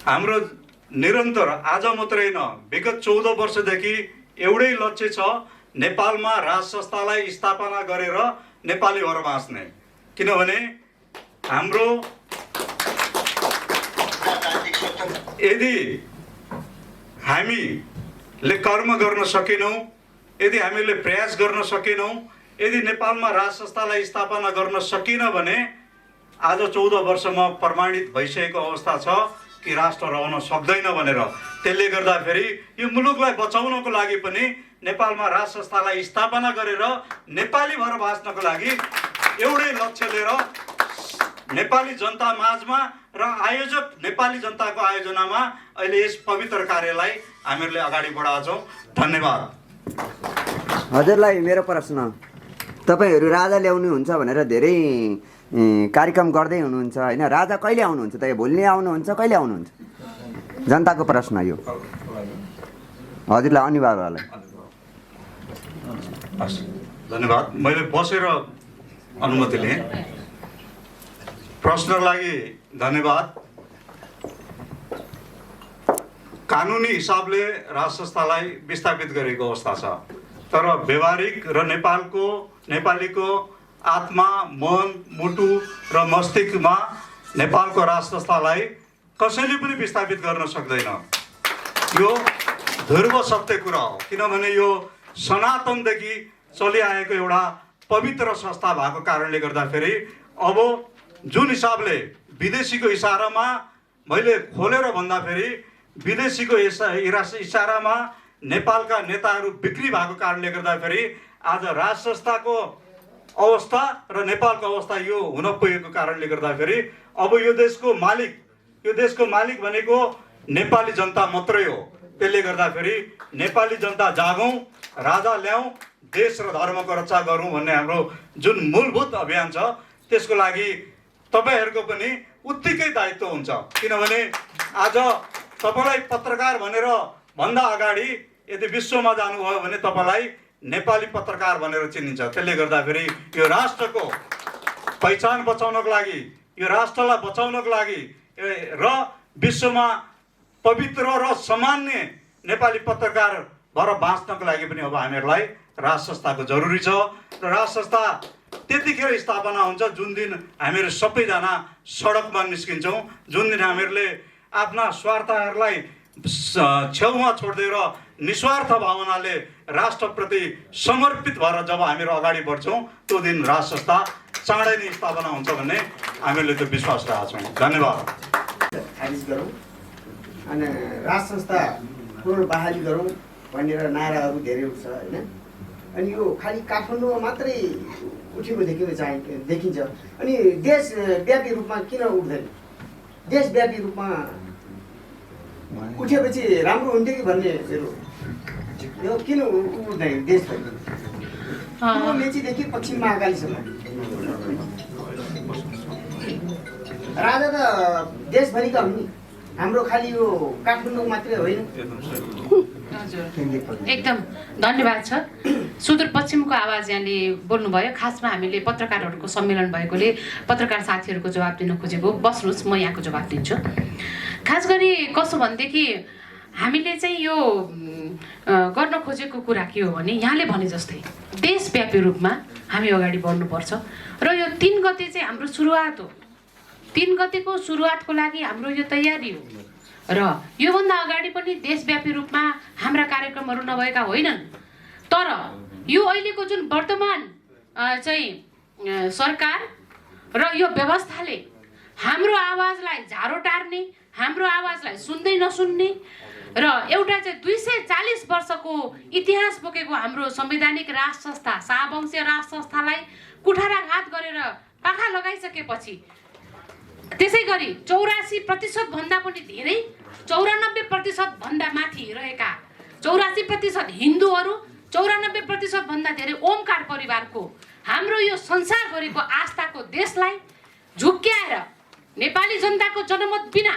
हाम्रो निरन्तर आज मात्रै होइन विगत 14 वर्षदेखि एउटै लक्ष्य छ, नेपालमा राज संस्थालाई स्थापना गरेर नेपाली भएर बाँच्ने। किनभने हाम्रो यदि हामीले कर्म गर्न सकेनौँ, यदि हामीले प्रयास गर्न सकेनौँ, यदि नेपालमा राज संस्थालाई स्थापना गर्न सकिन भने आज 14 वर्षमा प्रमाणित भइसकेको अवस्था छ कि राष्ट्र रहन सक्दैन भनेर। त्यसले गर्दाखेरि यो मुलुकलाई बचाउनको लागि पनि नेपालमा राज संस्थालाई स्थापना गरेर नेपाली भएर बाँच्नको लागि एउटै लक्ष्य लिएर नेपाली जनता माझमा र आयोजक नेपाली जनताको आयोजनामा अहिले यस पवित्र कार्यलाई हामीहरूले अगाडि बढाउँछौँ। धन्यवाद। हजुरलाई मेरो प्रश्न, तपाईहरू राजा ल्याउनुहुन्छ भनेर धेरै कार्यक्रम गर्दै हुनुहुन्छ होइन, राजा कहिले आउनुहुन्छ त? भोलि नै आउनुहुन्छ, कहिले आउनुहुन्छ? जनताको प्रश्न यो हजुरलाई, अनिवार्यलाई। धन्यवाद। मैले बसेर अनुमति लिएँ। प्रश्नको लागि धन्यवाद। कानुनी हिसाबले राज संस्थालाई विस्थापित गरेको अवस्था छ, तर व्यवहारिक र नेपालीको आत्मा, मन, मुटु र मस्तिष्कमा नेपालको राज संस्थालाई कसैले पनि विस्थापित गर्न सक्दैन। यो ध्रुव सत्य कुरा हो, किनभने यो सनातनदेखि चलिआएको एउटा पवित्र संस्था भएको कारणले गर्दाखेरि अब जुन हिसाबले विदेशीको इसारामा, मैले खोलेर भन्दाखेरि विदेशीको इसारामा नेपालका नेताहरू बिक्री भएको कारणले गर्दाखेरि आज राज संस्थाको अवस्था र नेपालको अवस्था यो हुन पुगेको कारणले गर्दाखेरि अब यो देशको मालिक भनेको नेपाली जनता मात्रै हो। त्यसले गर्दाखेरि नेपाली जनता जागौँ, राजा ल्याउँ, देश र धर्मको रक्षा गरौँ भन्ने हाम्रो जुन मूलभूत अभियान छ, त्यसको लागि तपाईहरूको पनि उत्तिकै दायित्व हुन्छ। किनभने आज तपाईँलाई पत्रकार भनेर भन्दा अगाडि यदि विश्वमा जानुभयो भने तपाईँलाई नेपाली पत्रकार भनेर चिनिन्छ। त्यसले गर्दाखेरि यो राष्ट्रको पहिचान बचाउनको लागि, यो राष्ट्रलाई बचाउनको लागि र विश्वमा पवित्र र सामान्य नेपाली पत्रकार भएर बाँच्नको लागि पनि अब हामीहरूलाई राज संस्थाको जरुरी छ। र राज संस्था त्यतिखेर स्थापना हुन्छ जुन दिन हामीहरू सबैजना सडकमा निस्किन्छौँ, जुन दिन हामीहरूले आफ्ना स्वार्थहरूलाई छेउमा छोडिदिएर निस्वार्थ भावनाले राष्ट्रप्रति समर्पित भएर जब हामीहरू अगाडि बढ्छौँ, त्यो दिन राज संस्था चाँडै नै स्थापना हुन्छ भन्ने हामीहरूले त्यो विश्वास राख्छौँ। धन्यवाद। खारिज गरौँ अनि राज संस्था पुनर्बहाली गरौँ भनेर नाराहरू धेरै उठ्छ होइन। अनि यो खालि काठमाडौँमा मात्रै उठेको देखिन्छ, अनि देशव्यापी रूपमा किन उठ्दैन? देशव्यापी रूपमा उठेपछि राम्रो हुन्थ्यो कि भन्ने मेरो यो किन उठ्दैन? देशभरि पूर्व मेचीदेखि पश्चिम महाकालीसम्म राजा त देशभरिका हुन् नि, हाम्रो खालि यो काठमाडौँ मात्रै होइन। हजुर, एकदम धन्यवाद छ। सुदूरपश्चिमको आवाज यहाँले बोल्नुभयो। खासमा हामीले पत्रकारहरूको सम्मेलन भएकोले पत्रकार साथीहरूको जवाब दिन खोजेको। बस्नुहोस्, म यहाँको जवाब दिन्छु। खास गरी कसो भनेदेखि हामीले चाहिँ यो गर्न खोजेको कुरा के हो भने यहाँले भने जस्तै देशव्यापी रूपमा हामी अगाडि बढ्नुपर्छ र यो 3 गते चाहिँ हाम्रो सुरुवात हो। 3 गतेको सुरुवातको लागि हाम्रो यो तयारी हो र योभन्दा अगाडि पनि देशव्यापी रूपमा हाम्रा कार्यक्रमहरू नभएका होइनन्। तर यो अहिलेको जुन वर्तमान चाहिँ सरकार र यो व्यवस्थाले हाम्रो आवाजलाई झारो टार्ने, हाम्रो आवाजलाई सुन्दै नसुन्ने र एउटा चाहिँ 240 वर्षको इतिहास बोकेको हाम्रो संवैधानिक राज संस्था, शाहवंशीय राज संस्थालाई कुठाराघात गरेर पाखा लगाइसकेपछि, त्यसै गरी 84% भन्दा पनि धेरै, 94% भन्दा माथि रहेका 84% हिन्दूहरू, 94% भन्दा धेरै ओमकार परिवारको हाम्रो यो संसारभरिको आस्थाको देशलाई झुक्क्याएर नेपाली जनताको जनमत बिना,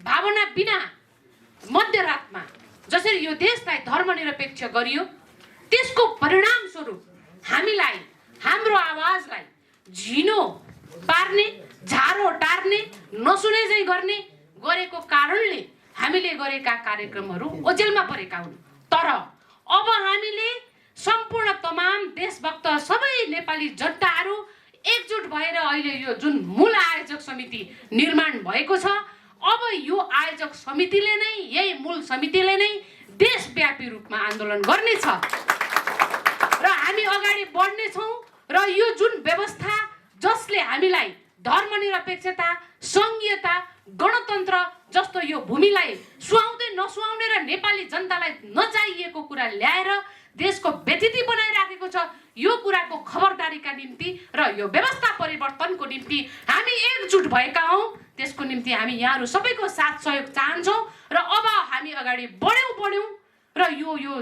भावना बिना मध्यरातमा जसरी यो देशलाई धर्मनिरपेक्ष गरियो, त्यसको परिणाम स्वरूप हामीलाई हाम्रो आवाजलाई झिनो पार्ने, झारो टार्ने, नसुने चाहिँ गर्ने गरेको कारणले हामीले गरेका कार्यक्रमहरू ओझेलमा परेका हुन्। तर अब हामीले सम्पूर्ण तमाम देशभक्त सबै नेपाली जनताहरू एकजुट भएर अहिले यो जुन मूल आयोजक समिति निर्माण भएको छ, अब यो आयोजक समितिले नै, यही मूल समितिले नै देशव्यापी रूपमा आन्दोलन गर्नेछ र हामी अगाडि बढ्नेछौँ। र यो जुन व्यवस्था जसले हामीलाई धर्मनिरपेक्षता, सङ्घीयता, गणतन्त्र जस्तो यो भूमिलाई सुहाउँदै नसुहाउने र नेपाली जनतालाई नचाहिएको कुरा ल्याएर देशको व्यतिथि बनाइराखेको छ, यो कुराको खबरदारीका निम्ति र यो व्यवस्था परिवर्तनको निम्ति हामी एकजुट भएका हौँ। त्यसको निम्ति हामी यहाँहरू सबैको साथ सहयोग चाहन्छौँ र अब हामी अगाडि बढ्यौँ र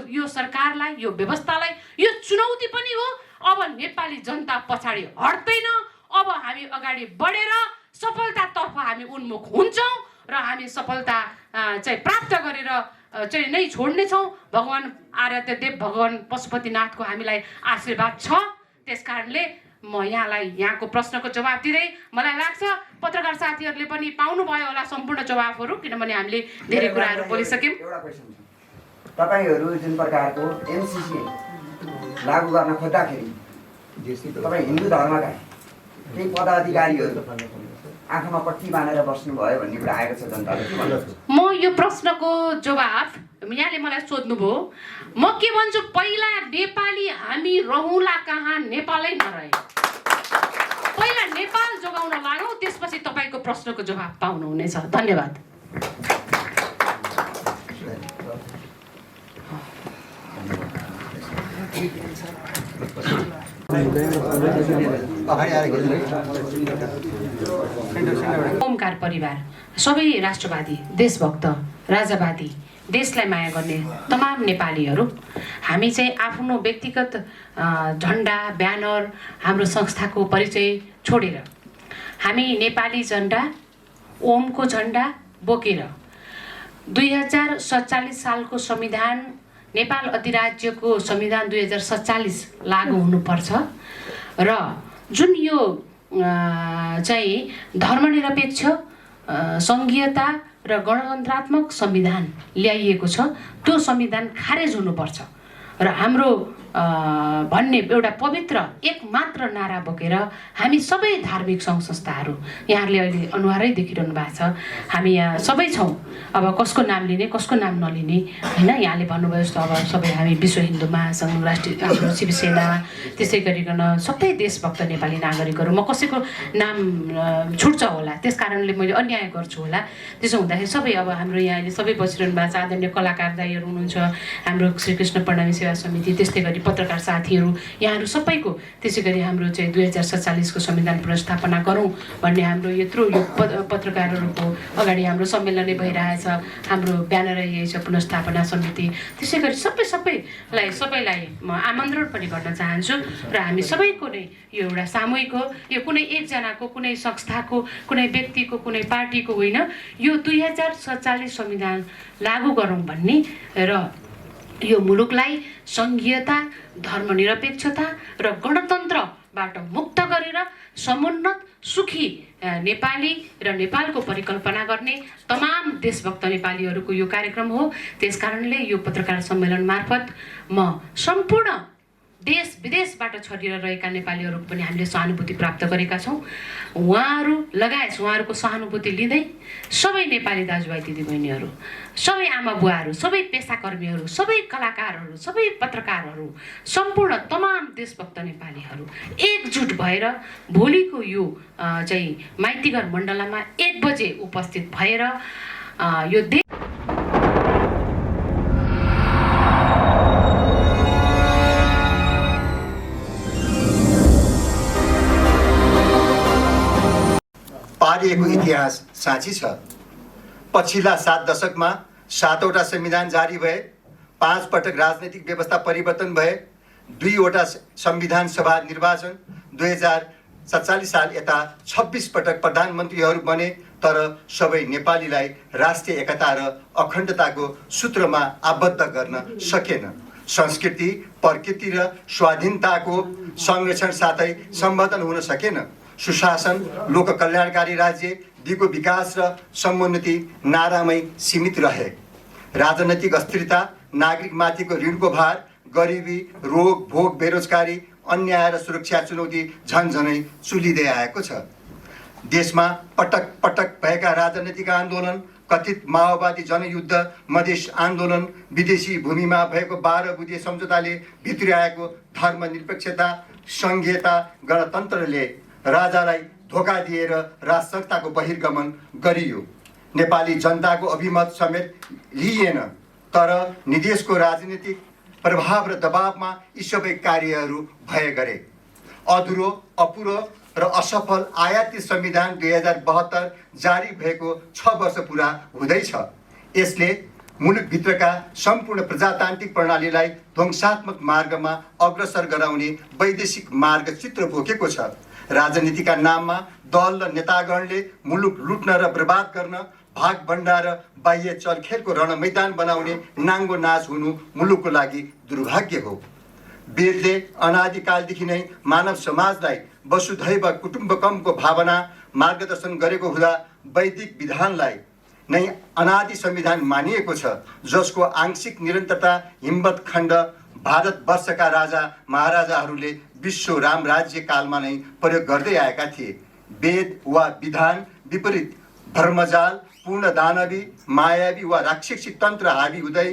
यो सरकारलाई, यो व्यवस्थालाई यो चुनौती पनि हो। अब नेपाली जनता पछाडि हट्दैन, अब हामी अगाडि बढेर सफलतातर्फ हामी उन्मुख हुन्छौँ र हामी सफलता चाहिँ प्राप्त गरेर चाहिँ नै छोड्नेछौँ। भगवान् आराध्यदेव भगवान् पशुपतिनाथको हामीलाई आशीर्वाद छ। त्यस कारणले म यहाँलाई यहाँको प्रश्नको जवाब दिँदै मलाई लाग्छ पत्रकार साथीहरूले पनि पाउनुभयो होला सम्पूर्ण जवाबहरू, किनभने हामीले धेरै कुराहरू बोलिसक्यौँ। एउटा क्वेसन छ, तपाईँहरू जुन प्रकारको एमसिसी लागू गर्न खोज्दाखेरि तपाईँ हिन्दू धर्मका केही पदाधिकारीहरू आँखामा पट्टी बाँधेर बस्नुभयो भन्ने कुरा आएको छ जनताले, के भन्नुहुन्छ? म यो प्रश्नको जवाब यहाँले मलाई सोध्नुभयो, म के भन्छु, पहिला नेपाली हामी रहौँला कहाँ, नेपालै नरहे। पहिला नेपाल जोगाउन लागौँ, त्यसपछि तपाईँको प्रश्नको जवाब पाउनुहुनेछ। धन्यवाद। ओमकार परिवार सबै राष्ट्रवादी, देशभक्त, राजावादी, देशलाई माया गर्ने तमाम नेपालीहरू हामी चाहिँ आफ्नो व्यक्तिगत झन्डा, ब्यानर, हाम्रो संस्थाको परिचय छोडेर हामी नेपाली झन्डा, ओमको झन्डा बोकेर 2047 सालको संविधान, नेपाल अधिराज्यको संविधान 2047 लागू हुनुपर्छ र जुन यो चाहिँ धर्मनिरपेक्ष, सङ्घीयता र गणतन्त्रात्मक संविधान ल्याइएको छ, त्यो संविधान खारेज हुनुपर्छ र हाम्रो भन्ने एउटा पवित्र एकमात्र नारा बोकेर हामी सबै धार्मिक सङ्घ संस्थाहरू, यहाँहरूले अहिले अनुहारै देखिरहनु भएको छ, हामी यहाँ सबै छौँ। अब कसको नाम लिने, कसको नाम नलिने होइन, यहाँले भन्नुभयो जस्तो अब सबै हामी विश्व हिन्दू महासङ्घ, राष्ट्रिय हाम्रो शिवसेना, त्यसै गरिकन सबै देशभक्त नेपाली नागरिकहरू, म कसैको नाम छुट्छ होला त्यस कारणले मैले अन्याय गर्छु होला। त्यसो हुँदाखेरि सबै अब हाम्रो यहाँ अहिले सबै बसिरहनु भएको छ, आदरणीय कलाकार दाइहरू हुनुहुन्छ, हाम्रो श्रीकृष्ण प्रणामी सेवा समिति, त्यस्तै गरी पत्रकार साथीहरू, यहाँहरू सबैको, त्यसै गरी हाम्रो चाहिँ 2047 को संविधान पुनर्स्थापना गरौँ भन्ने हाम्रो यत्रो यो पत्रकारहरूको अगाडि हाम्रो सम्मेलनै भइरहेछ, हाम्रो ब्यानरै यही छ पुनर्स्थापना समिति। त्यसै गरी सबैलाई म आमन्त्रण पनि गर्न चाहन्छु र हामी सबैको नै यो एउटा सामूहिक हो, यो कुनै एकजनाको, कुनै संस्थाको, कुनै व्यक्तिको, कुनै पार्टीको होइन, यो 2047 संविधान लागू गरौँ भन्ने र यो मुलुकलाई सङ्घीयता, धर्मनिरपेक्षता र गणतन्त्रबाट मुक्त गरेर समुन्नत, सुखी नेपाली र नेपालको परिकल्पना गर्ने तमाम देशभक्त नेपालीहरूको यो कार्यक्रम हो। त्यसकारणले यो पत्रकार सम्मेलन मार्फत म सम्पूर्ण देश विदेशबाट छरिएर रहेका नेपालीहरूको पनि हामीले सहानुभूति प्राप्त गरेका छौँ। उहाँहरू लगायत उहाँहरूको सहानुभूति लिँदै सबै नेपाली दाजुभाइ दिदीबहिनीहरू, सबै आमा बुवाहरू, सबै पेसाकर्मीहरू, सबै कलाकारहरू, सबै पत्रकारहरू, सम्पूर्ण तमाम देशभक्त नेपालीहरू एकजुट भएर भोलिको यो चाहिँ माइतीघर मण्डलामा 1 बजे उपस्थित भएर यो पारिएको इतिहास साँची छ। पछिल्ला 7 दशकमा 7वटा संविधान जारी भए, 5 पटक राजनैतिक व्यवस्था परिवर्तन भए, 2वटा संविधान सभा निर्वाचन, 2047 साल यता 26 पटक प्रधानमन्त्रीहरू बने, तर सबै नेपालीलाई राष्ट्रिय एकता र अखण्डताको सूत्रमा आबद्ध गर्न सकेन। संस्कृति, प्रकृति र स्वाधीनताको संरक्षण साथै सम्बोधन हुन सकेन। सुशासन, लोक कल्याणकारी राज्य, दिगो विकास र समुन्नति नारामै सीमित रहे। राजनैतिक अस्थिरता, नागरिकमाथिको ऋणको भार, गरिबी, रोग भोग, बेरोजगारी, अन्याय र सुरक्षा चुनौती झन्झनै चुलिँदै आएको छ। देशमा पटक पटक भएका राजनैतिक आन्दोलन, कथित माओवादी जनयुद्ध, मधेस आन्दोलन, विदेशी भूमिमा भएको 12 बुँदे सम्झौताले भित्र्याएको धर्मनिरपेक्षता, सङ्घीयता, गणतन्त्रले राजालाई धोका दिएर राजसत्ताको बहिर्गमन गरियो। नेपाली जनताको अभिमत समेत लिइएन, तर निदेशको राजनीतिक प्रभाव र दबावमा यी सबै कार्यहरू भए गरे। अधुरो, अपुरो र असफल आयातित संविधान 2072 जारी भएको 6 वर्ष पुरा हुँदैछ। यसले मुलुकभित्रका सम्पूर्ण प्रजातान्त्रिक प्रणालीलाई ध्वंसात्मक मार्गमा अग्रसर गराउने वैदेशिक मार्ग चित्र बोकेको छ। राजनीतिका नाममा दल र नेतागणले मुलुक लुट्न र बर्बाद गर्न, भागभण्डा र बाह्य चलखेलको रणमैदान बनाउने नाङ्गो नाच हुनु मुलुकको लागि दुर्भाग्य हो। वेदले अनादिकालदेखि नै मानव समाजलाई वसुधैव कुटुम्बकमको भावना मार्गदर्शन गरेको हुँदा वैदिक विधानलाई नै अनादि संविधान मानिएको छ, जसको आंशिक निरन्तरता हिम्मत खण्ड भारतवर्षका राजा महाराजाहरूले विश्व रामराज्य कालमा नै प्रयोग गर्दै आएका थिए। वेद वा विधान विपरीत धर्मजाल, पूर्ण दानवी, मायावी वा राक्षसी तन्त्र हावी हुँदै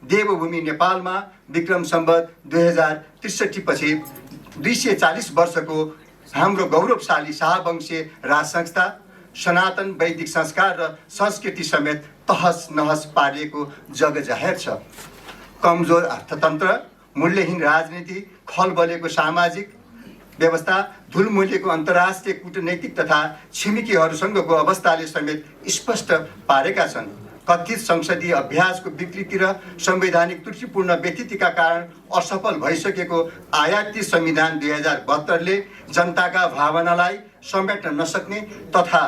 देवभूमि नेपालमा विक्रम सम्वत 2063 पछि 240 वर्षको हाम्रो गौरवशाली शाहवंशीय राज संस्था, सनातन वैदिक संस्कार र संस्कृति समेत तहस नहस पारिएको जग जाहेर छ। कमजोर अर्थतन्त्र, मूल्यहीन राजनीति, खलबलेको सामाजिक व्यवस्था, धुलमूल्यको अन्तर्राष्ट्रिय कूटनैतिक तथा छिमेकीहरूसँगको अवस्थाले समेत स्पष्ट पारेका छन्। कथित संसदीय अभ्यासको विकृति र संवैधानिक त्रुटिपूर्ण व्यतिथिका कारण असफल भइसकेको आयातित संविधान 2072ले जनताका भावनालाई समेट्न नसक्ने तथा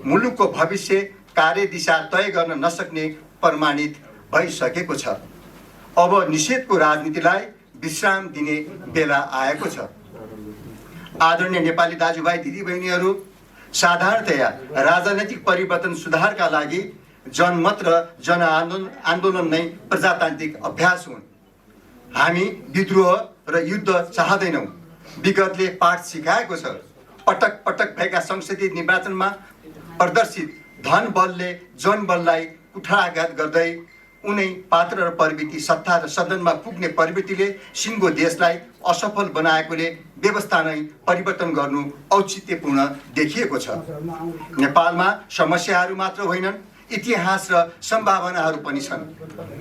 मुलुकको भविष्य कार्यदिशा तय गर्न नसक्ने प्रमाणित भइसकेको छ। अब निषेधको राजनीतिलाई विश्राम दिने बेला आएको छ। आदरणीय नेपाली दाजुभाइ दिदीबहिनीहरू, साधारणतया राजनैतिक परिवर्तन सुधारका लागि जनमत र जनआन्दोलन नै प्रजातान्त्रिक अभ्यास हुन्। हामी विद्रोह र युद्ध चाहदैनौँ। विगतले पाठ सिकाएको छ। पटक पटक भएका संसदीय निर्वाचनमा प्रदर्शित धन बलले जनबललाई कुठाराघात गर्दै उनै पात्र र प्रवृत्ति सत्ता र सदनमा पुग्ने प्रवृत्तिले सिङ्गो देशलाई असफल बनाएकोले व्यवस्था नै परिवर्तन गर्नु औचित्यपूर्ण देखिएको छ। नेपालमा समस्याहरू मात्र होइनन्, इतिहास र सम्भावनाहरू पनि छन्।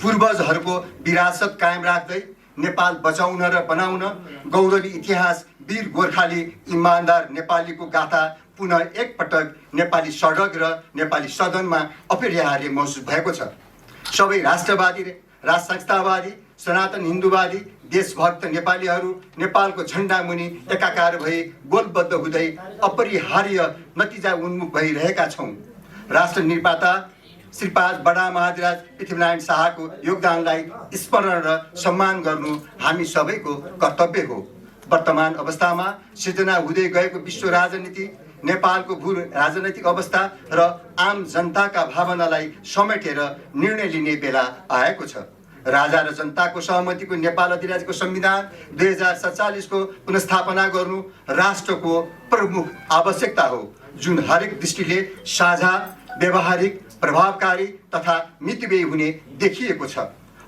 पूर्वजहरूको विरासत कायम राख्दै नेपाल बचाउन र बनाउन गौरवी इतिहास वीर गोर्खाली इमान्दार नेपालीको गाथा पुनः एकपटक नेपाली सडक र नेपाली सदनमा अपरिहार्य महसुस भएको छ। सबै राष्ट्रवादी, राज संस्थावादी, सनातन हिन्दूवादी, देशभक्त नेपालीहरू नेपालको झन्डा मुनि एकाकार भई गोलबद्ध हुँदै अपरिहार्य नतिजा उन्मुख भइरहेका छौँ। राष्ट्र निर्माता श्रीपाद बडा महाधिराज पृथ्वीनारायण शाहको योगदानलाई स्मरण र सम्मान गर्नु हामी सबैको कर्तव्य हो। वर्तमान अवस्थामा सिर्जना हुँदै गएको विश्व राजनीति, नेपालको भू राजनैतिक अवस्था र आम जनताका भावनालाई समेटेर निर्णय लिने बेला आएको छ। राजा र जनताको सहमतिको नेपाल अधिराज्यको संविधान 2047 को पुनस्थापना गर्नु राष्ट्रको प्रमुख आवश्यकता हो, जुन हरेक दृष्टिले साझा, व्यवहारिक, प्रभावकारी तथा मितव्ययी हुने देखिएको छ।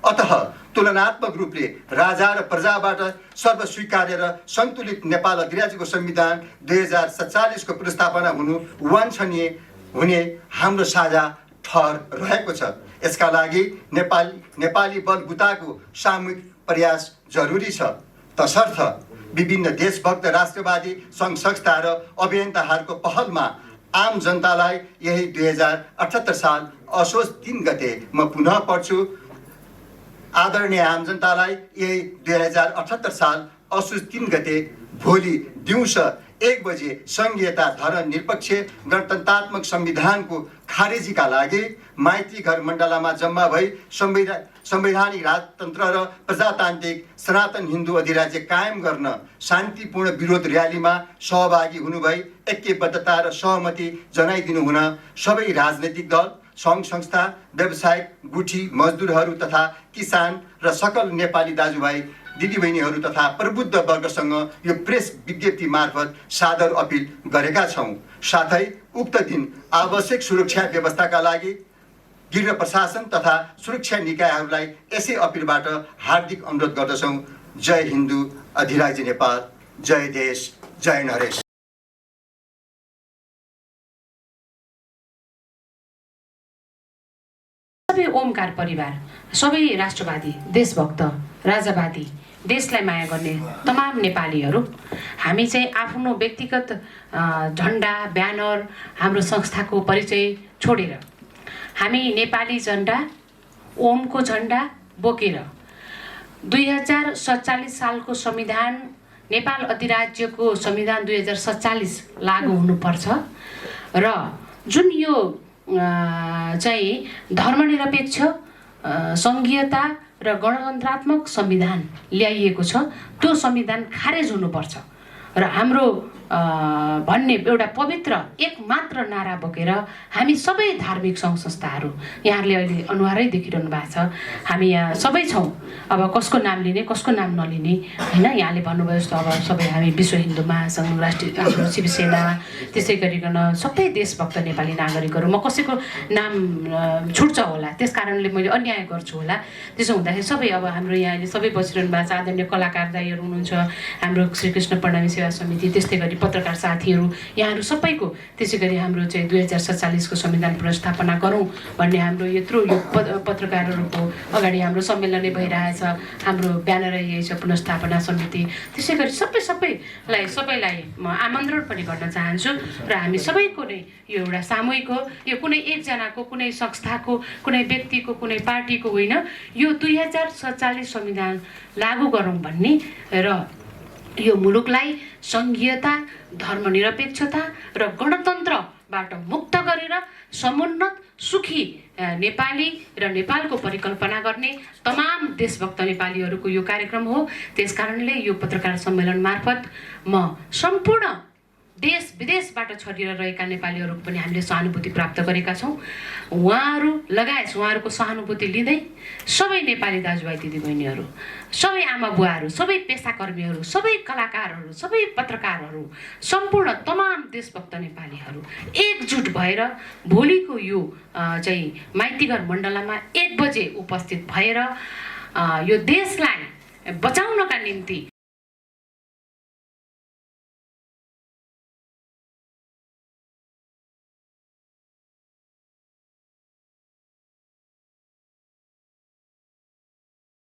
अतः तुलनात्मक रूपले राजा र प्रजाबाट सर्वस्वीकार्य र सन्तुलित नेपाल अधिराज्यको संविधान 2047 को पुनस्थापना हुनु वाञ्छनीय हुने हाम्रो साझा ठहर रहेको छ। यसका लागि नेपाली बलबुताको सामूहिक प्रयास जरुरी छ। तसर्थ विभिन्न देशभक्त राष्ट्रवादी सङ्घ संस्था र अभियन्ताहरूको पहलमा आम जनतालाई यही 2078 साल असोज 3 गते म पुनः पढ्छु। आदरणीय आम जनतालाई यही 2078 साल असोज 3 गते भोलि दिउँसो 1 बजे सङ्घीयता धर्मनिरपेक्ष गणतन्त्रात्मक संविधानको खारेजीका लागि माइती घर मण्डलामा जम्मा भई संवैधानिक राजतन्त्र र प्रजातान्त्रिक सनातन हिन्दू अधिराज्य कायम गर्न शान्तिपूर्ण विरोध र्यालीमा सहभागी हुनुभई ऐक्यबद्धता र सहमति जनाइदिनु हुन सबै राजनैतिक दल, सङ्घ संस्था, व्यावसायिक गुठी मजदुरहरू तथा किसान र सकल नेपाली दाजुभाइ दिदीबहिनीहरू तथा प्रबुद्ध वर्गसँग यो प्रेस विज्ञप्ति मार्फत सादर अपिल गरेका छौँ। साथै उक्त दिन आवश्यक सुरक्षा व्यवस्थाका लागि गृह प्रशासन तथा सुरक्षा निकायहरूलाई यसै अपिलबाट हार्दिक अनुरोध गर्दछौँ। जय हिन्दू अधिराज्य नेपाल, जय देश, जय नरेश। सबै ओमकार परिवार, सबै राष्ट्रवादी, देशभक्त, राजावादी, देशलाई माया गर्ने तमाम नेपालीहरू, हामी चाहिँ आफ्नो व्यक्तिगत झन्डा, ब्यानर, हाम्रो संस्थाको परिचय छोडेर हामी नेपाली झन्डा, ओमको झन्डा बोकेर 2047 सालको संविधान, नेपाल अधिराज्यको संविधान 2047 लागू हुनुपर्छ र जुन यो चाहिँ धर्मनिरपेक्ष सङ्घीयता र गणतन्त्रात्मक संविधान ल्याइएको छ, त्यो संविधान खारेज हुनुपर्छ र हाम्रो भन्ने एउटा पवित्र एकमात्र नारा बोकेर हामी सबै धार्मिक सङ्घ संस्थाहरू, यहाँहरूले अहिले अनुहारै देखिरहनु भएको छ, हामी यहाँ सबै छौँ। अब कसको नाम लिने, कसको नाम नलिने होइन, यहाँले भन्नुभयो जस्तो अब सबै हामी विश्व हिन्दू महासङ्घ, राष्ट्रिय हाम्रो शिवसेना, त्यसै गरिकन सबै देशभक्त नेपाली नागरिकहरू, म कसैको नाम छुट्छ होला त्यस कारणले मैले अन्याय गर्छु होला, त्यसो हुँदाखेरि सबै अब हाम्रो यहाँ अहिले सबै बसिरहनु भएको छ, आदरणीय कलाकार दाइहरू हुनुहुन्छ, हाम्रो श्रीकृष्ण प्रणामी सेवा समिति, त्यस्तै गरी पत्रकार साथीहरू, यहाँहरू सबैको, त्यसै गरी हाम्रो चाहिँ 2047 को संविधान पुनर्स्थापना गरौँ भन्ने हाम्रो यत्रो यो पत्रकारहरूको अगाडि हाम्रो सम्मेलनै भइरहेछ, हाम्रो ब्यानरै यही छ पुनर्स्थापना समिति, त्यसै गरी सबैलाई म आमन्त्रण पनि गर्न चाहन्छु र हामी सबैको नै यो एउटा सामूहिक हो, यो कुनै एकजनाको, कुनै संस्थाको, कुनै व्यक्तिको, कुनै पार्टीको होइन, यो 2047 संविधान लागू गरौँ भन्ने र यो मुलुकलाई सङ्घीयता, धर्मनिरपेक्षता र गणतन्त्रबाट मुक्त गरेर समुन्नत, सुखी नेपाली र नेपालको परिकल्पना गर्ने तमाम देशभक्त नेपालीहरूको यो कार्यक्रम हो। त्यसकारणले यो पत्रकार सम्मेलन मार्फत म सम्पूर्ण देश विदेशबाट छरिएर रहेका नेपालीहरूको पनि हामीले सहानुभूति प्राप्त गरेका छौँ। उहाँहरू लगायत उहाँहरूको सहानुभूति लिँदै सबै नेपाली दाजुभाइ दिदीबहिनीहरू, सबै आमा बुवाहरू, सबै पेसाकर्मीहरू, सबै कलाकारहरू, सबै पत्रकारहरू, सम्पूर्ण तमाम देशभक्त नेपालीहरू एकजुट भएर भोलिको यो चाहिँ माइतीघर मण्डलामा 1 बजे उपस्थित भएर यो देशलाई बचाउनका निम्ति